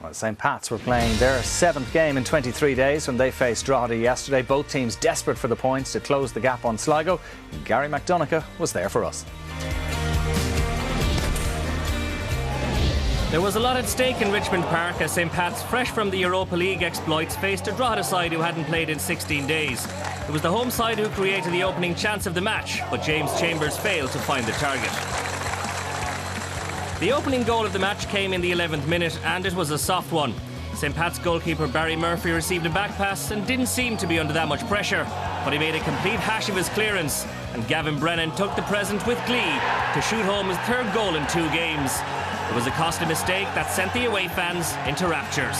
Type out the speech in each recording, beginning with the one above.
Well, St Pat's were playing their 7th game in 23 days when they faced Drogheda yesterday. Both teams desperate for the points to close the gap on Sligo. Gary McDonough was there for us. There was a lot at stake in Richmond Park as St Pat's, fresh from the Europa League exploits, faced a Drogheda side who hadn't played in 16 days. It was the home side who created the opening chance of the match, but James Chambers failed to find the target. The opening goal of the match came in the 11th minute, and it was a soft one. St Pat's goalkeeper Barry Murphy received a back pass and didn't seem to be under that much pressure, but he made a complete hash of his clearance, and Gavin Brennan took the present with glee to shoot home his 3rd goal in 2 games. It was a costly mistake that sent the away fans into raptures.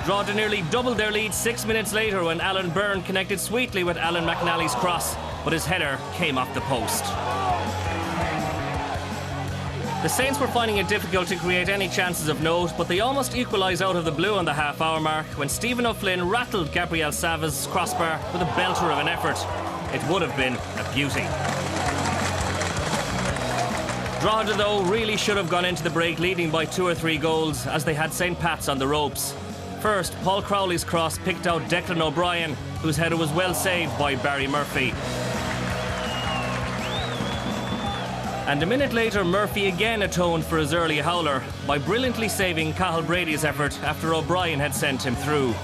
Drogheda nearly doubled their lead 6 minutes later when Byrne connected sweetly with Alan McNally's cross, but his header came off the post. The Saints were finding it difficult to create any chances of note, but they almost equalised out of the blue on the half-hour mark when Stephen O'Flynn rattled Gabriel Sava's crossbar with a belter of an effort. It would have been a beauty. Drogheda, though, really should have gone into the break leading by 2 or 3 goals as they had St Pat's on the ropes. First, Paul Crowley's cross picked out Declan O'Brien, whose header was well saved by Barry Murphy. And a minute later, Murphy again atoned for his early howler by brilliantly saving Cathal Brady's effort after O'Brien had sent him through.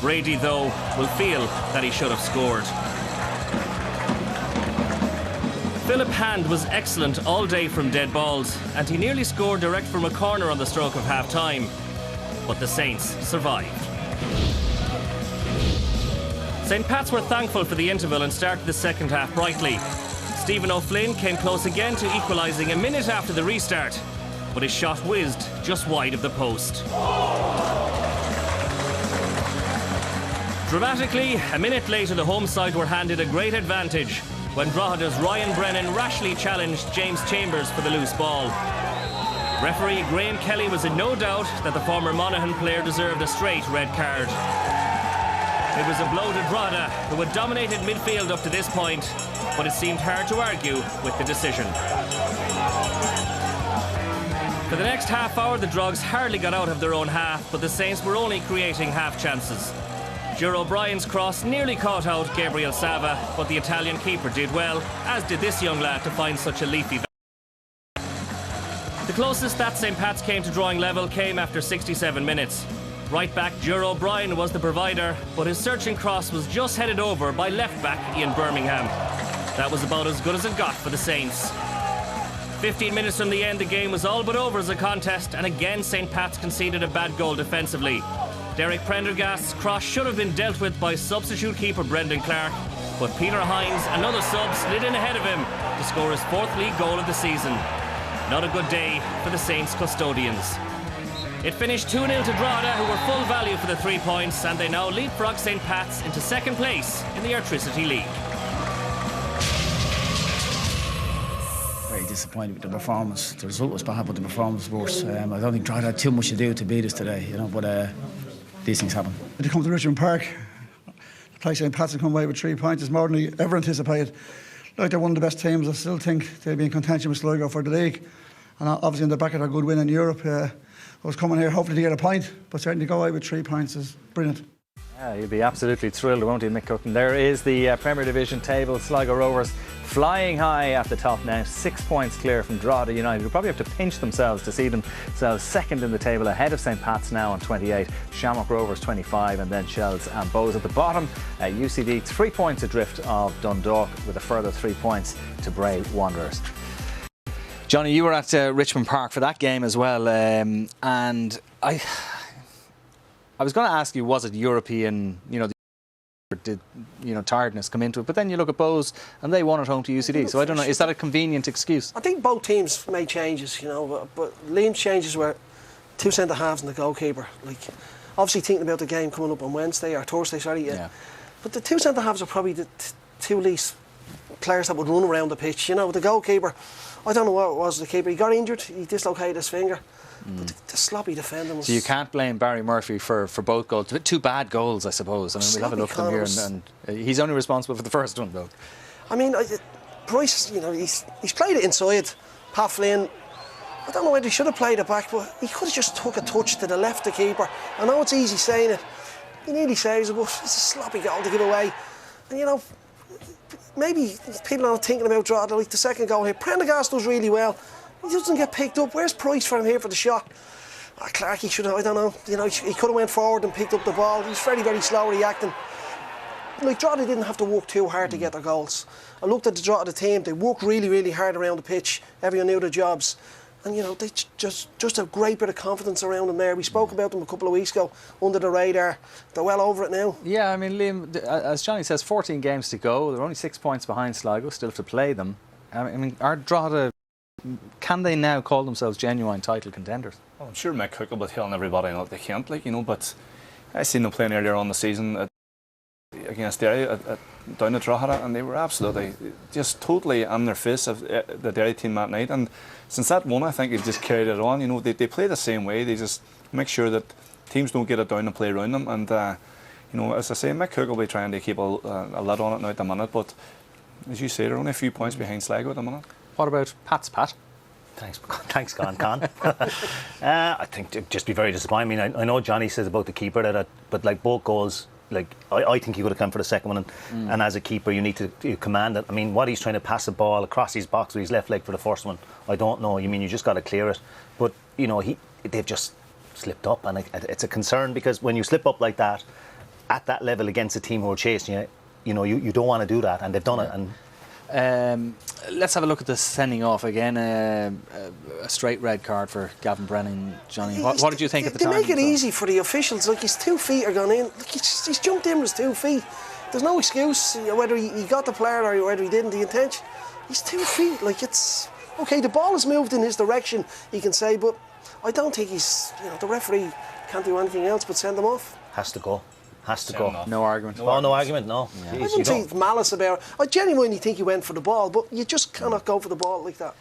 Brady, though, will feel that he should have scored. Philip Hand was excellent all day from dead balls, and he nearly scored direct from a corner on the stroke of half-time. But the Saints survived. St Pat's were thankful for the interval and started the second half brightly. Stephen O'Flynn came close again to equalising a minute after the restart, but his shot whizzed just wide of the post. Dramatically, a minute later the home side were handed a great advantage when Drogheda's Ryan Brennan rashly challenged James Chambers for the loose ball. Referee Graham Kelly was in no doubt that the former Monaghan player deserved a straight red card. It was a blow to Drogheda, who had dominated midfield up to this point, but it seemed hard to argue with the decision. For the next half hour, the Drogs hardly got out of their own half, but the Saints were only creating half chances. Ger O'Brien's cross nearly caught out Gabriel Sava, but the Italian keeper did well, as did this young lad to find such a leafy. The closest that St Pat's came to drawing level came after 67 minutes. Right back Ger O'Brien was the provider, but his searching cross was just headed over by left back Ian Birmingham. That was about as good as it got for the Saints. 15 minutes from the end, the game was all but over as a contest, and again St Pat's conceded a bad goal defensively. Derek Prendergast's cross should have been dealt with by substitute keeper Brendan Clarke, but Peter Hynes, another sub, slid in ahead of him to score his 4th league goal of the season. Not a good day for the Saints custodians. It finished 2-0 to Drogheda, who were full value for the 3 points, and they now leapfrog St Pat's into 2nd place in the Airtricity League. Very disappointed with the performance. The result was bad, but the performance was worse. I don't think Drogheda had too much to do to beat us today, but these things happen. To come to Richmond Park, to play St Pat's and come away with 3 points is more than we ever anticipated. Like, they're one of the best teams. I still think they'll be in contention with Sligo for the league, and obviously in the back of their good win in Europe. I was coming here hopefully to get a point, but certainly to go away with 3 points is brilliant. Yeah, you'll be absolutely thrilled, won't you, Mick Cutton? There is the Premier Division table. Sligo Rovers flying high at the top now, 6 points clear from Drogheda United, who probably have to pinch themselves to see themselves second in the table, ahead of St Pat's now on 28, Shamrock Rovers 25, and then Shells and Bows at the bottom. UCD 3 points adrift of Dundalk, with a further 3 points to Bray Wanderers. Johnny, you were at Richmond Park for that game as well, and I was going to ask you, was it European, did tiredness come into it? But then you look at Bows and they won at home to UCD, so I don't know, is that a convenient excuse? I think both teams made changes, but Liam's changes were 2 centre halves and the goalkeeper. Like, obviously thinking about the game coming up on Wednesday or Thursday, sorry, yeah. But the 2 centre halves are probably the 2 least players that would run around the pitch. The goalkeeper, I don't know what it was, the keeper, he got injured, he dislocated his finger. But the sloppy defending was... So you can't blame Barry Murphy for both goals. 2 bad goals, I suppose. I mean, we'll have a look at them here, and he's only responsible for the first one, though. I mean, Bryce, he's played it inside. Pat Flynn I don't know whether he should have played it back, but he could have just took a touch to the left, the keeper. I know it's easy saying it. He nearly saves it, but it's a sloppy goal to give away. And you know, maybe people aren't thinking about Drogheda, like the second goal here. Prendergast does really well. He doesn't get picked up. Where's Price for him here for the shot? Clarke, he should have, I don't know. You know, he could have went forward and picked up the ball. He's very, very slow reacting. Like, Drogheda didn't have to work too hard to get their goals. I looked at the Drogheda team. They worked really, really hard around the pitch. Everyone knew their jobs. And, you know, they just a great bit of confidence around them there. We spoke about them a couple of weeks ago, under the radar. They're well over it now. Yeah, I mean, Liam, as Johnny says, 14 games to go. They're only 6 points behind Sligo, still to play them. I mean, are Drogheda, can they now call themselves genuine title contenders? Well, I'm sure Mick Cook will be telling everybody that they can't, like, you know, but I seen them playing earlier on the season against Derry down at Drogheda, and they were absolutely just totally on their face of the Derry team that night. And since that one, I think they've just carried it on. You know, they play the same way. They just make sure that teams don't get it down and play around them. And you know, as I say, Mick Cook will be trying to keep a lid on it now at the minute. But as you say, they're only a few points behind Sligo at the minute. What about Pat's Pat? Thanks, Con. I think just be very disappointing. I mean, I know Johnny says about the keeper that, but like both goals. Like I think he would have come for the second one, and as a keeper you need to command it. I mean, what he's trying to pass the ball across his box with his left leg for the first one, I don't know. You mean you just got to clear it, but you know they've just slipped up, and it's a concern because when you slip up like that at that level against a team who are chasing you, you know you don't want to do that, and they've done it. And let's have a look at the sending off again. A straight red card for Gavin, Brennan, Johnny. What did you think at the time? They make it easy for the officials. Like, his 2 feet are gone in. Like, he's jumped in with his 2 feet. There's no excuse whether he got the player or whether he didn't. The intention. He's 2 feet. Like, it's okay. The ball has moved in his direction, he can say, but I don't think he's. You know, the referee can't do anything else but send him off. Has to go. No argument. No argument. No. Yeah. I wouldn't think malice about it. I genuinely think he went for the ball, but you just cannot go for the ball like that.